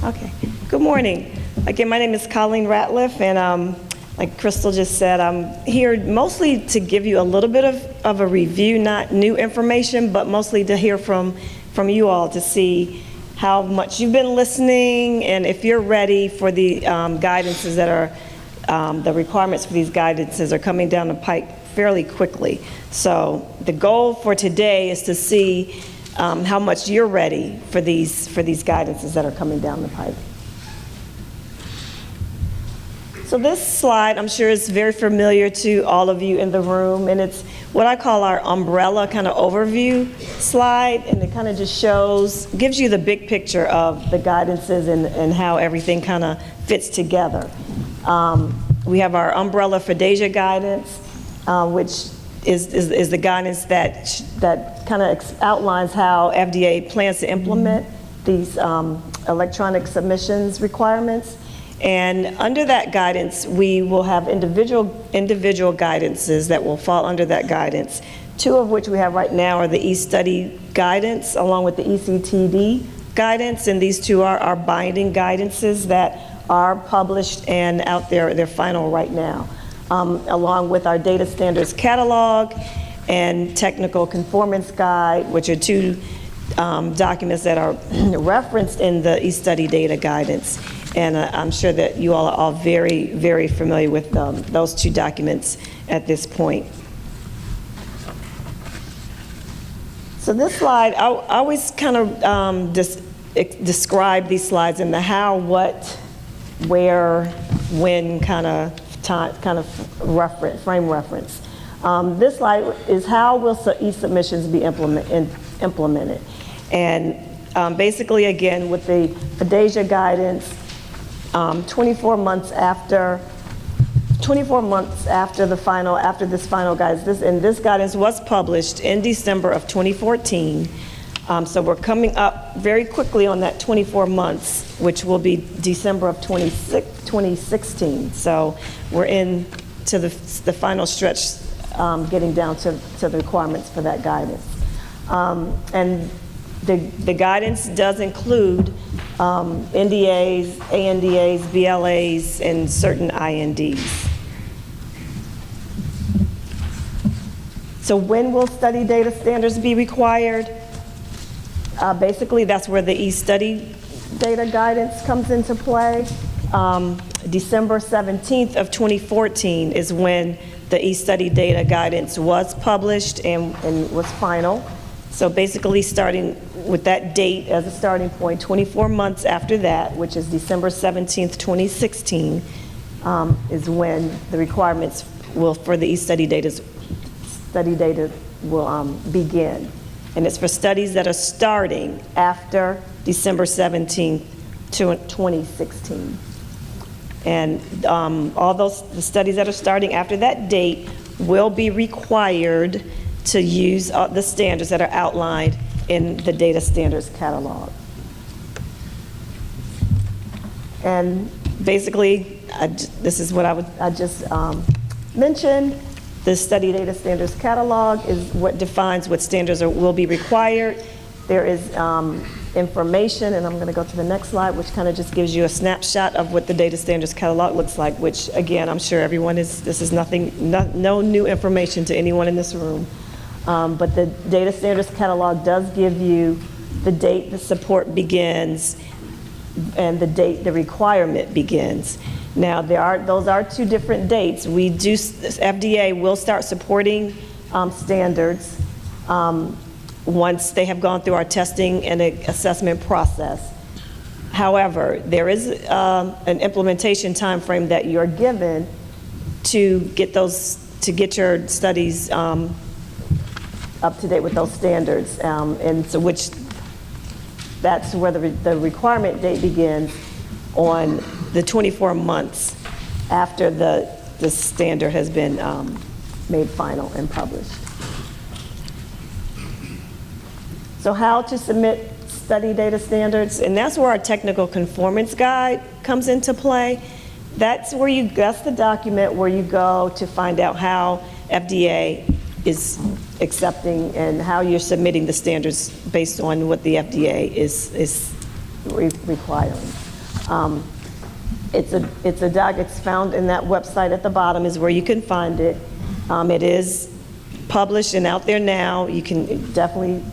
Okay. Good morning. Again, my name is Colleen Ratliffe, and like Crystal just said, I'm here mostly to give you a little bit of a review, not new information, but mostly to hear from you all to see how much you've been listening and if you're ready for the guidances that are, the requirements for these guidances are coming down the pike fairly quickly. So the goal for today is to see how much you're ready for these guidances that are coming down the pipe. So this slide, I'm sure, is very familiar to all of you in the room, and it's what I call our umbrella kind of overview slide, and it kind of just gives you the big picture of the guidances and how everything kind of fits together. We have our umbrella FDASIA guidance, which is the guidance that kind of outlines how FDA plans to implement these electronic submissions requirements. And under that guidance, we will have individual guidances that will fall under that guidance. Two of which we have right now are the eStudy guidance along with the eCTD guidance, and these two are our binding guidances that are published and out there, they're final right now. Along with our data standards catalog and technical conformance guide, which are two documents that are referenced in the eStudy data guidance. And I'm sure that you all are all very, very familiar with those two documents at this point. So this slide, I always kind of describe these slides in the how, what, where, when kind of frame reference. This slide is how will e-submissions be implemented. And basically, again, with the FDASIA guidance, 24 months after this final guidance, this guidance was published in December of 2014. So we're coming up very quickly on that 24 months, which will be December of 2016. So we're into the final stretch, getting down to the requirements for that guidance. And the guidance does include NDAs, ANDAs, BLAs, and certain INDs. So when will study data standards be required? Basically, that's where the eStudy data guidance comes into play. December 17th of 2014 is when the eStudy data guidance was published and was final. So basically, starting with that date as a starting point, 24 months after that, which is December 17th, 2016, is when the requirements for the eStudy data will begin. And it's for studies that are starting after December 17th, 2016. And all the studies that are starting after that date will be required to use the standards that are outlined in the data standards catalog. And basically, this is what I just mentioned. The study data standards catalog is what defines what standards will be required. There is information, and I'm going to go to the next slide, which kind of just gives you a snapshot of what the data standards catalog looks like, which again, I'm sure this is no new information to anyone in this room. But the data standards catalog does give you the date the support begins and the date the requirement begins. Now, those are two different dates. FDA will start supporting standards once they have gone through our testing and assessment process. However, there is an implementation time frame that you're given to get your studies up to date with those standards, and so that's where the requirement date begins on the 24 months after the standard has been made final and published. So how to submit study data standards, and that's where our technical conformance guide comes into play. That's the document where you go to find out how FDA is accepting and how you're submitting the standards based on what the FDA is requiring. It's a doc, it's found in that website at the bottom is where you can find it. It is published and out there now. You can definitely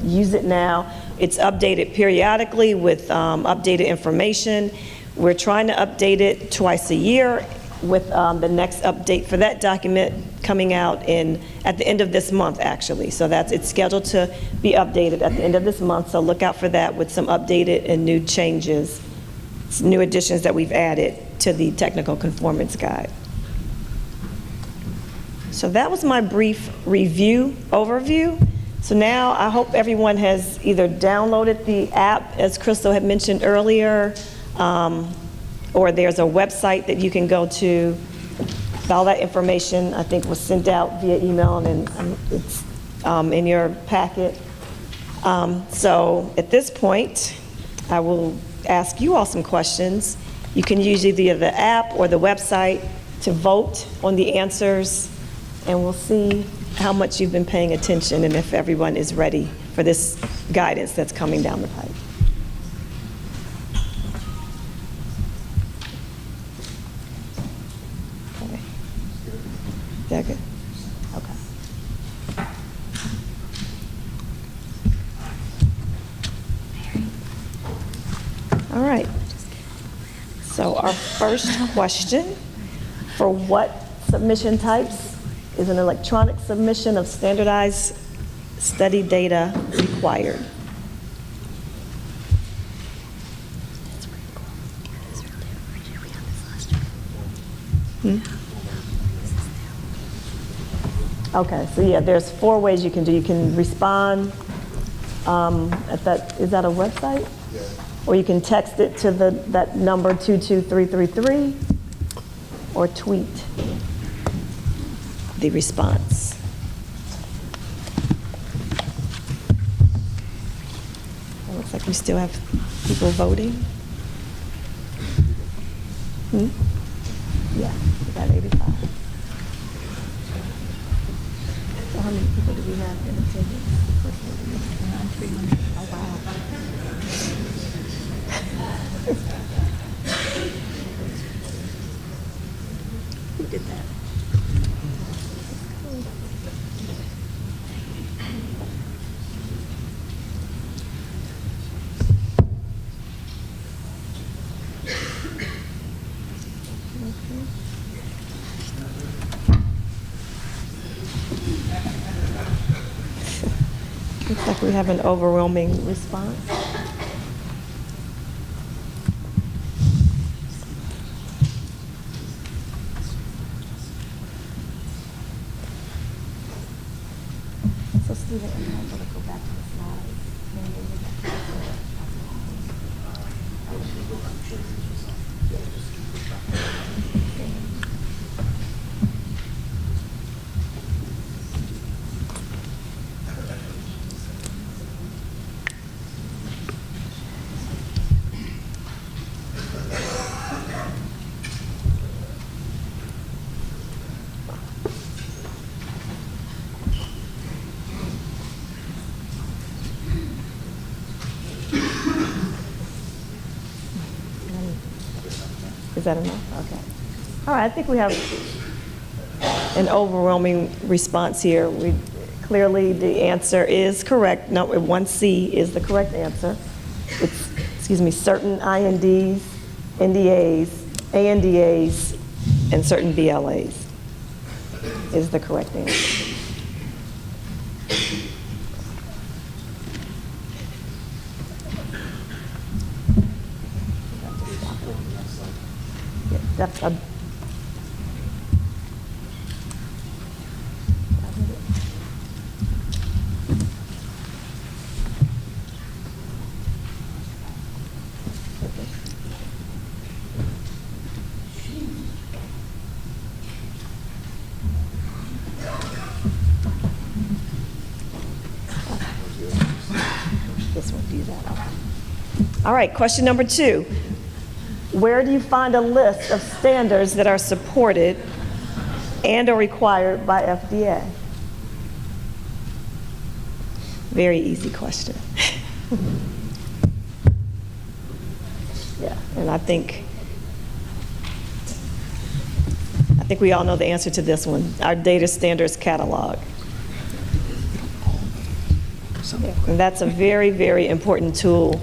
use it now. It's updated periodically with updated information. We're trying to update it twice a year with the next update for that document coming out at the end of this month, actually. So it's scheduled to be updated at the end of this month, so look out for that with some updated and new changes, new additions that we've added to the Technical Conformance Guide. So that was my brief overview. So now I hope everyone has either downloaded the app, as Crystal had mentioned earlier, or there's a website that you can go to. All that information, I think, was sent out via email, and it's in your packet. So at this point, I will ask you all some questions. You can use either the app or the website to vote on the answers, and we'll see how much you've been paying attention and if everyone is ready for this guidance that's coming down the pipe. Okay. Is that good? Okay. All right. So our first question, for what submission types is an electronic submission of standardized study data required? Okay, so yeah, there's 4 ways you can do. You can respond at that, is that a website? Yeah. Or you can text it to that number 22333, or tweet the response. It looks like we still have people voting. Yeah, we got 85. So how many people do we have in attendance? Around 300. Oh, wow. Who did that? Looks like we have an overwhelming response. So Stephen, I'm going to go back to the slides. Is that enough? Okay. All right, I think we have an overwhelming response here. Clearly, the answer is correct. No, 1C is the correct answer. It's, certain INDs, NDAs, ANDAs, and certain BLAs is the correct answer. That's a this won't do that. All right, question number 2. Where do you find a list of standards that are supported and are required by FDA? Very easy question. Yeah, And I think we all know the answer to this one, our data standards catalog. And that's a very, very important tool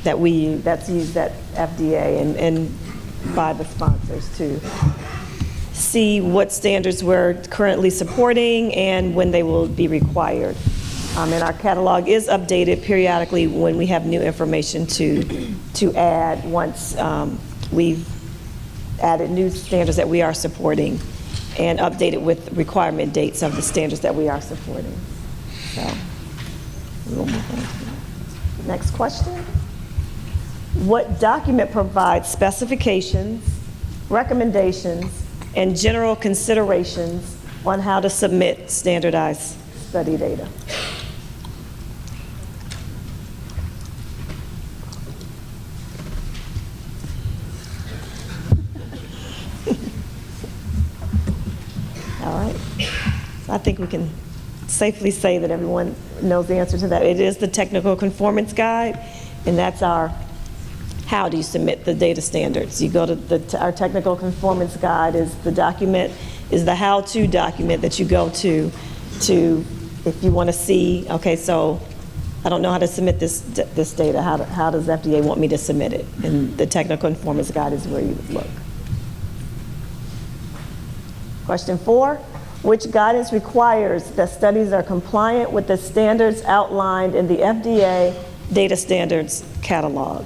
that we use, that's used at FDA and by the sponsors to see what standards we're currently supporting and when they will be required. And our catalog is updated periodically when we have new information to add once we've added new standards that we are supporting and updated with requirement dates of the standards that we are supporting. So, we'll move on to the next question. What document provides specifications, recommendations, and general considerations on how to submit standardized study data? All right. So I think we can safely say that everyone knows the answer to that. It is the Technical Conformance Guide, and that's our how do you submit the data standards. You go to our Technical Conformance Guide is the document, is the how-to document that you go to if you want to see, okay, so I don't know how to submit this data. How does FDA want me to submit it? And the Technical Conformance Guide is where you would look. Question 4, which guidance requires that studies are compliant with the standards outlined in the FDA Data Standards Catalog?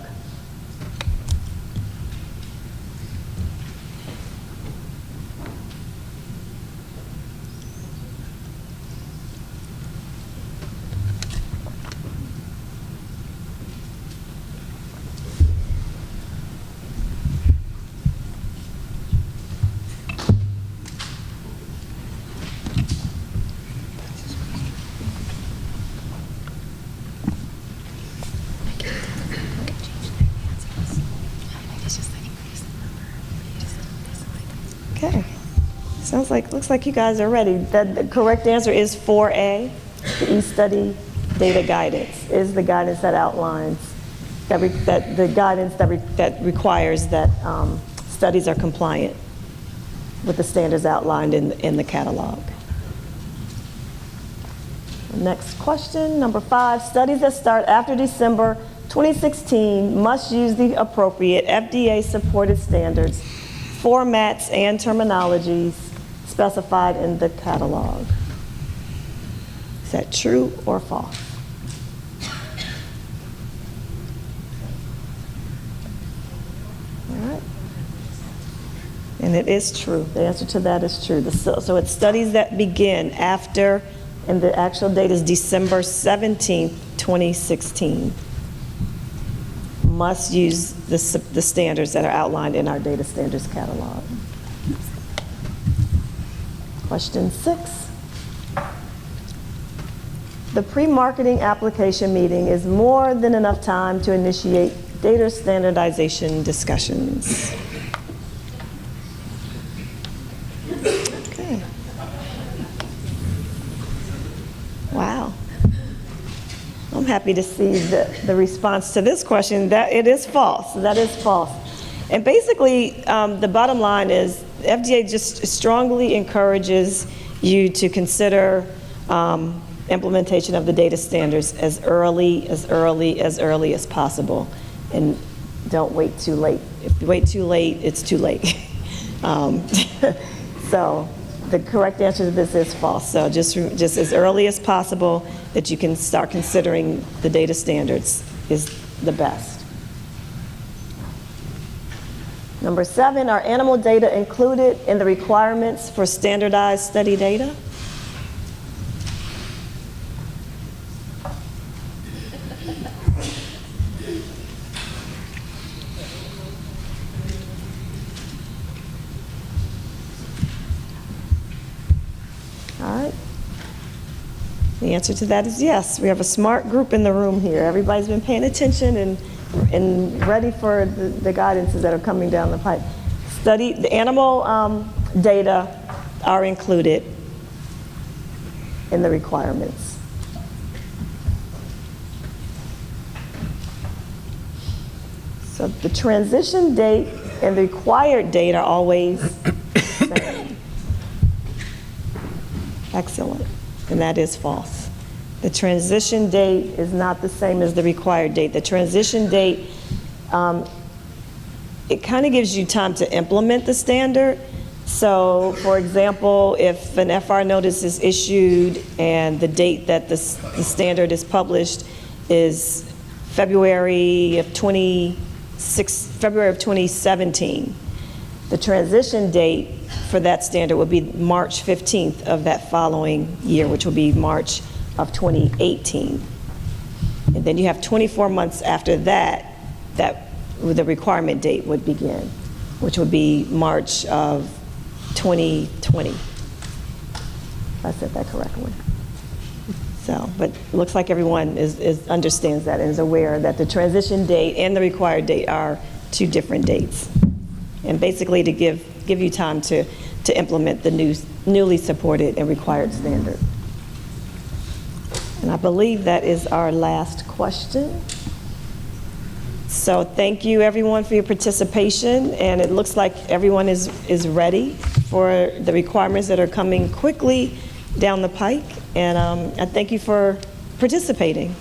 Okay, looks like you guys are ready. The correct answer is 4A, the eStudy data guidance is the guidance that outlines, the guidance that requires that studies are compliant with the standards outlined in the catalog. Next question, number 5, studies that start after December 2016 must use the appropriate FDA-supported standards, formats, and terminologies specified in the catalog. Is that true or false? All right. And it is true. The answer to that is true. So it's studies that begin after, and the actual date is December 17th, 2016. Must use the standards that are outlined in our data standards catalog. Question 6. The pre-marketing application meeting is more than enough time to initiate data standardization discussions. Okay. Wow. I'm happy to see the response to this question, that it is false. That is false. And basically, the bottom line is FDA just strongly encourages you to consider implementation of the data standards as early as possible, and don't wait too late. If you wait too late, it's too late. So the correct answer to this is false. So just as early as possible that you can start considering the data standards is the best. Number 7, are animal data included in the requirements for standardized study data? All right. The answer to that is yes. We have a smart group in the room here. Everybody's been paying attention and ready for the guidances that are coming down the pipe. The animal data are included in the requirements. So the transition date and the required date are always the same. Excellent. And that is false. The transition date is not the same as the required date. The transition date, it kind of gives you time to implement the standard. So, for example, if an FR notice is issued and the date that the standard is published is February of 2017, the transition date for that standard would be March 15th of that following year, which will be March of 2018. And then you have 24 months after that, that the requirement date would begin, which would be March of 2020. If I said that correctly. So, but it looks like everyone understands that and is aware that the transition date and the required date are two different dates. And basically to give you time to implement the newly supported and required standard. And I believe that is our last question. So thank you everyone for your participation, and it looks like everyone is ready for the requirements that are coming quickly down the pike, and I thank you for participating.